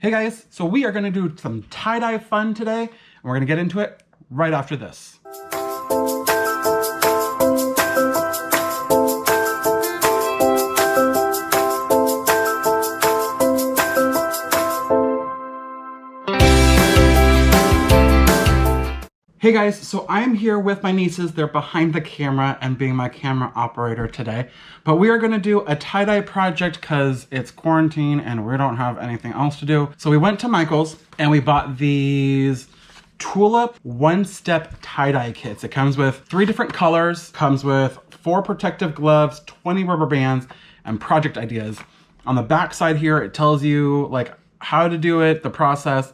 Hey guys, so we are gonna do some tie-dye fun today, and we're gonna get into it right after this. Hey guys, so I'm here with my nieces. They're behind the camera and being my camera operator today. But we are gonna do a tie-dye project because it's quarantine and we don't have anything else to do. So we went to Michael's and we bought these Tulip one-step tie-dye kits. It comes with 3 different colors, comes with 4 protective gloves, 20 rubber bands, and project ideas. On the back side here, it tells you like how to do it, the process,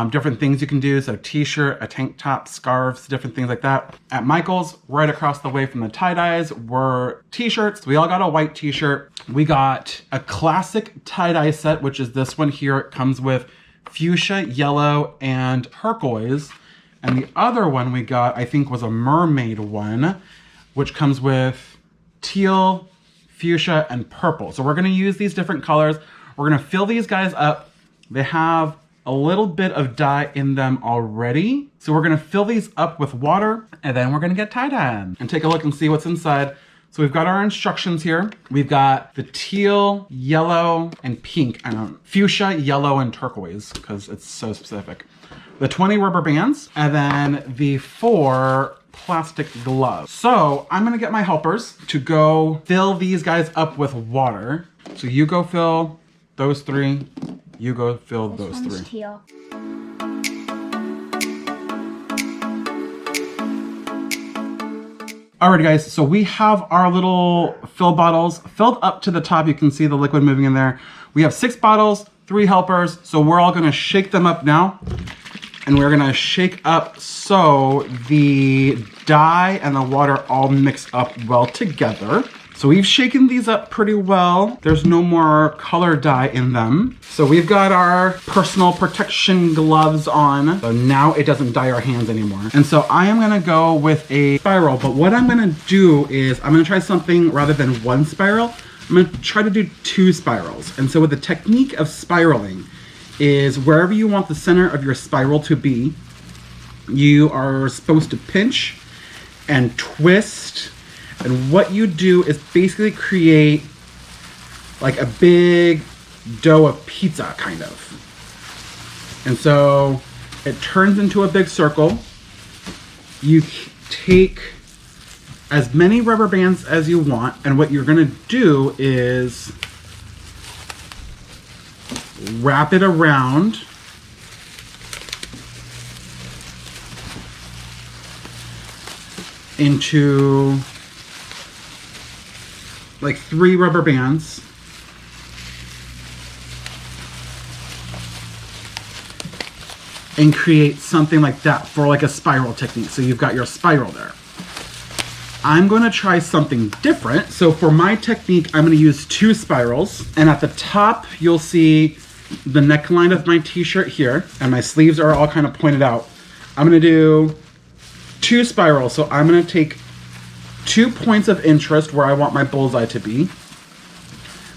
different things you can do. So t-shirt, a tank top, scarves, different things like that. At Michael's, right across the way from the tie-dyes, were t-shirts. We all got a white t-shirt. We got a classic tie-dye set, which is this one here. It comes with fuchsia, yellow, and turquoise. And the other one we got, I think, was a mermaid one, which comes with teal, fuchsia, and purple. So we're gonna use these different colors. We're gonna fill these guys up. They have a little bit of dye in them already. So we're gonna fill these up with water and then we're gonna get tie-dye and take a look and see what's inside. So we've got our instructions here. We've got the teal, yellow, and pink. Fuchsia, yellow, and turquoise, because it's so specific. The 20 rubber bands, and then the 4 plastic gloves. So I'm gonna get my helpers to go fill these guys up with water. So you go fill those 3. You go fill those 3. Teal. Alrighty guys, so we have our little fill bottles filled up to the top. You can see the liquid moving in there. We have 6 bottles, 3 helpers. So we're all gonna shake them up now. And we're gonna shake up so the dye and the water all mix up well together. So we've shaken these up pretty well. There's no more color dye in them. So we've got our personal protection gloves on. So now it doesn't dye our hands anymore. And so I am gonna go with a spiral, but what I'm gonna do is I'm gonna try something rather than 1 spiral. I'm gonna try to do 2 spirals. And so with the technique of spiraling is wherever you want the center of your spiral to be, you are supposed to pinch and twist. And what you do is basically create like a big dough of pizza, kind of. And so it turns into a big circle. You take as many rubber bands as you want, and what you're gonna do is wrap it around into like 3 rubber bands. And create something like that for like a spiral technique. So you've got your spiral there. I'm gonna try something different. So for my technique, I'm gonna use 2 spirals. And at the top, you'll see the neckline of my t-shirt here. And my sleeves are all kind of pointed out. I'm gonna do 2 spirals. So I'm gonna take 2 points of interest where I want my bullseye to be.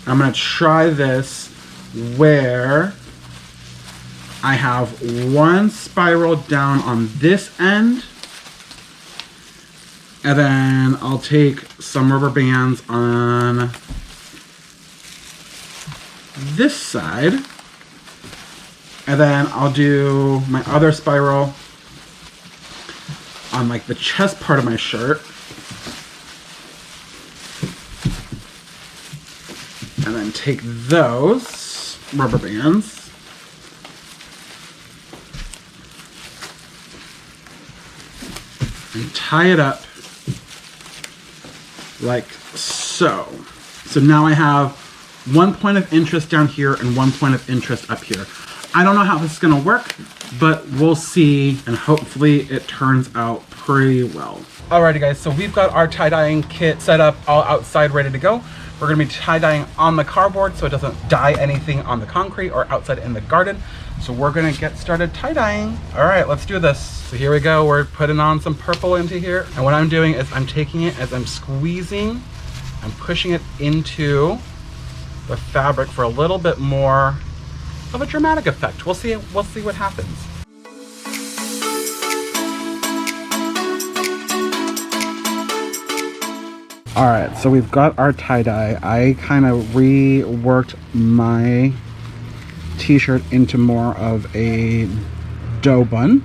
I'm gonna try this where I have 1 spiral down on this end, and then I'll take some rubber bands on this side, and then I'll do my other spiral on like the chest part of my shirt. And then take those rubber bands and tie it up like so. So now I have 1 point of interest down here and 1 point of interest up here. I don't know how this is gonna work, but we'll see, and hopefully it turns out pretty well. Alrighty guys, so we've got our tie-dyeing kit set up all outside ready to go. We're gonna be tie-dyeing on the cardboard so it doesn't dye anything on the concrete or outside in the garden. So we're gonna get started tie-dyeing. All right, let's do this. So here we go, we're putting on some purple into here. And what I'm doing is I'm taking it as I'm squeezing, I'm pushing it into the fabric for a little bit more of a dramatic effect. We'll see what happens. All right, so we've got our tie-dye. I kind of reworked my t-shirt into more of a dough bun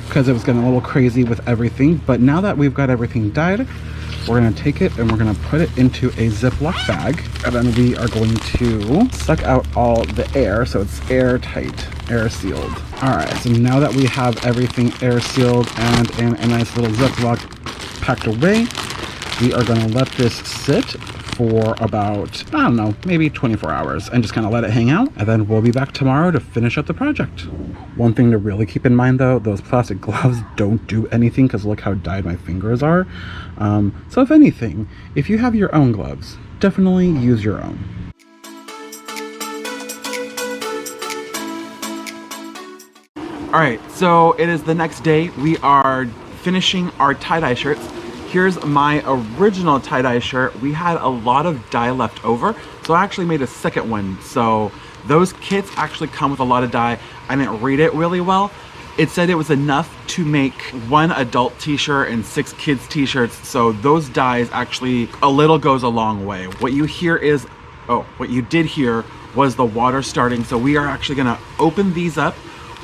because it was getting a little crazy with everything. But now that we've got everything dyed, we're gonna take it and we're gonna put it into a Ziploc bag, and then we are going to suck out all the air so it's airtight, air sealed. All right, so now that we have everything air sealed and in a nice little Ziploc packed away, we are gonna let this sit for about, I don't know, maybe 24 hours and just kind of let it hang out. And then we'll be back tomorrow to finish up the project. One thing to really keep in mind though, those plastic gloves don't do anything because look how dyed my fingers are. So if anything, if you have your own gloves, definitely use your own. All right, so it is the next day. We are finishing our tie-dye shirts. Here's my original tie-dye shirt. We had a lot of dye left over, so I actually made a second one. So those kits actually come with a lot of dye. I didn't read it really well. It said it was enough to make 1 adult t-shirt and 6 kids t-shirts. So those dyes actually, a little goes a long way. What you hear is, what you did hear was the water starting. So we are actually gonna open these up.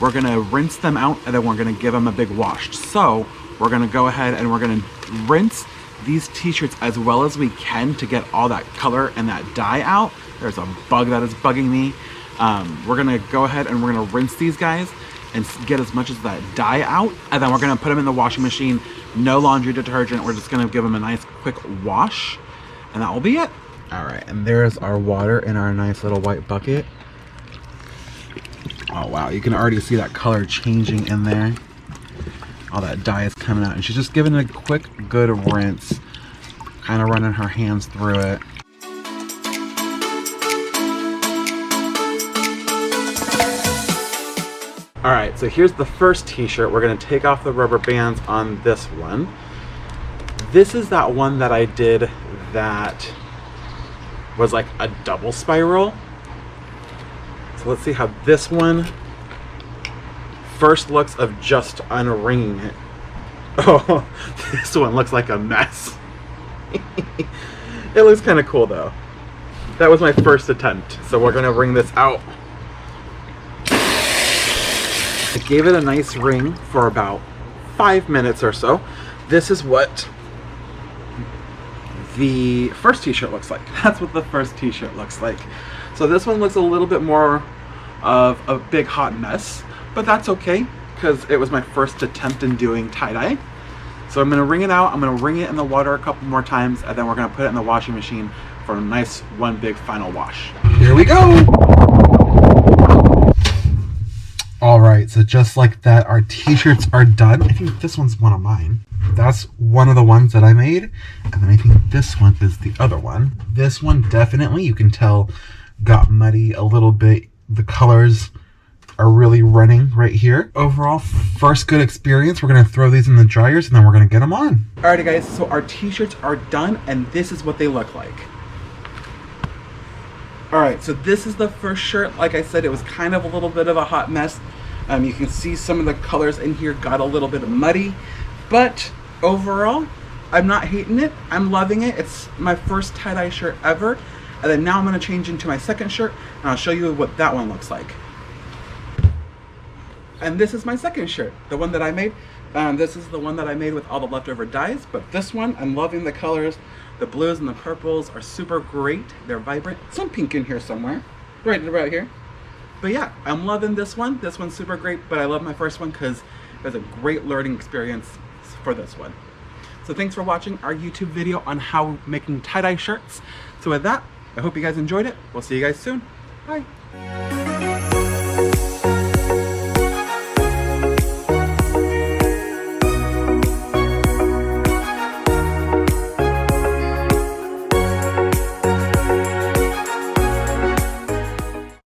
We're gonna rinse them out and then we're gonna give them a big wash. So we're gonna go ahead and we're gonna rinse these t-shirts as well as we can to get all that color and that dye out. There's a bug that is bugging me. We're gonna go ahead and we're gonna rinse these guys and get as much of that dye out, and then we're gonna put them in the washing machine. No laundry detergent. We're just gonna give them a nice quick wash, and that will be it. All right, and there's our water in our nice little white bucket. Oh wow, you can already see that color changing in there. All that dye is coming out, and she's just giving it a quick, good rinse, kind of running her hands through it. All right, so here's the first t-shirt. We're gonna take off the rubber bands on this one. This is that one that I did that was like a double spiral. So let's see how this one first looks of just unringing it. Oh, this one looks like a mess. It looks kind of cool though. That was my first attempt, so we're gonna wring this out. I gave it a nice wring for about 5 minutes or so. This is what the first t-shirt looks like. That's what the first t-shirt looks like. So this one looks a little bit more of a big hot mess, but that's okay because it was my first attempt in doing tie-dye. So I'm gonna wring it out. I'm gonna wring it in the water a couple more times, and then we're gonna put it in the washing machine for a nice one big final wash. Here we go. All right, so just like that, our t-shirts are done. I think this one's one of mine. That's one of the ones that I made. And then I think this one is the other one. This one definitely, you can tell, got muddy a little bit. The colors are really running right here. Overall, first good experience. We're gonna throw these in the dryers and then we're gonna get them on. Alrighty guys, so our t-shirts are done and this is what they look like. Alright, so this is the first shirt. Like I said, it was kind of a little bit of a hot mess. You can see some of the colors in here got a little bit muddy, but overall, I'm not hating it. I'm loving it. It's my first tie-dye shirt ever. And then now I'm gonna change into my second shirt and I'll show you what that one looks like. And this is my second shirt, the one that I made. This is the one that I made with all the leftover dyes, but this one, I'm loving the colors. The blues and the purples are super great. They're vibrant. Some pink in here somewhere, right about here. But yeah, I'm loving this one. This one's super great, but I love my first one because it was a great learning experience for this one. So thanks for watching our YouTube video on how making tie-dye shirts. So with that, I hope you guys enjoyed it. We'll see you guys soon. Bye.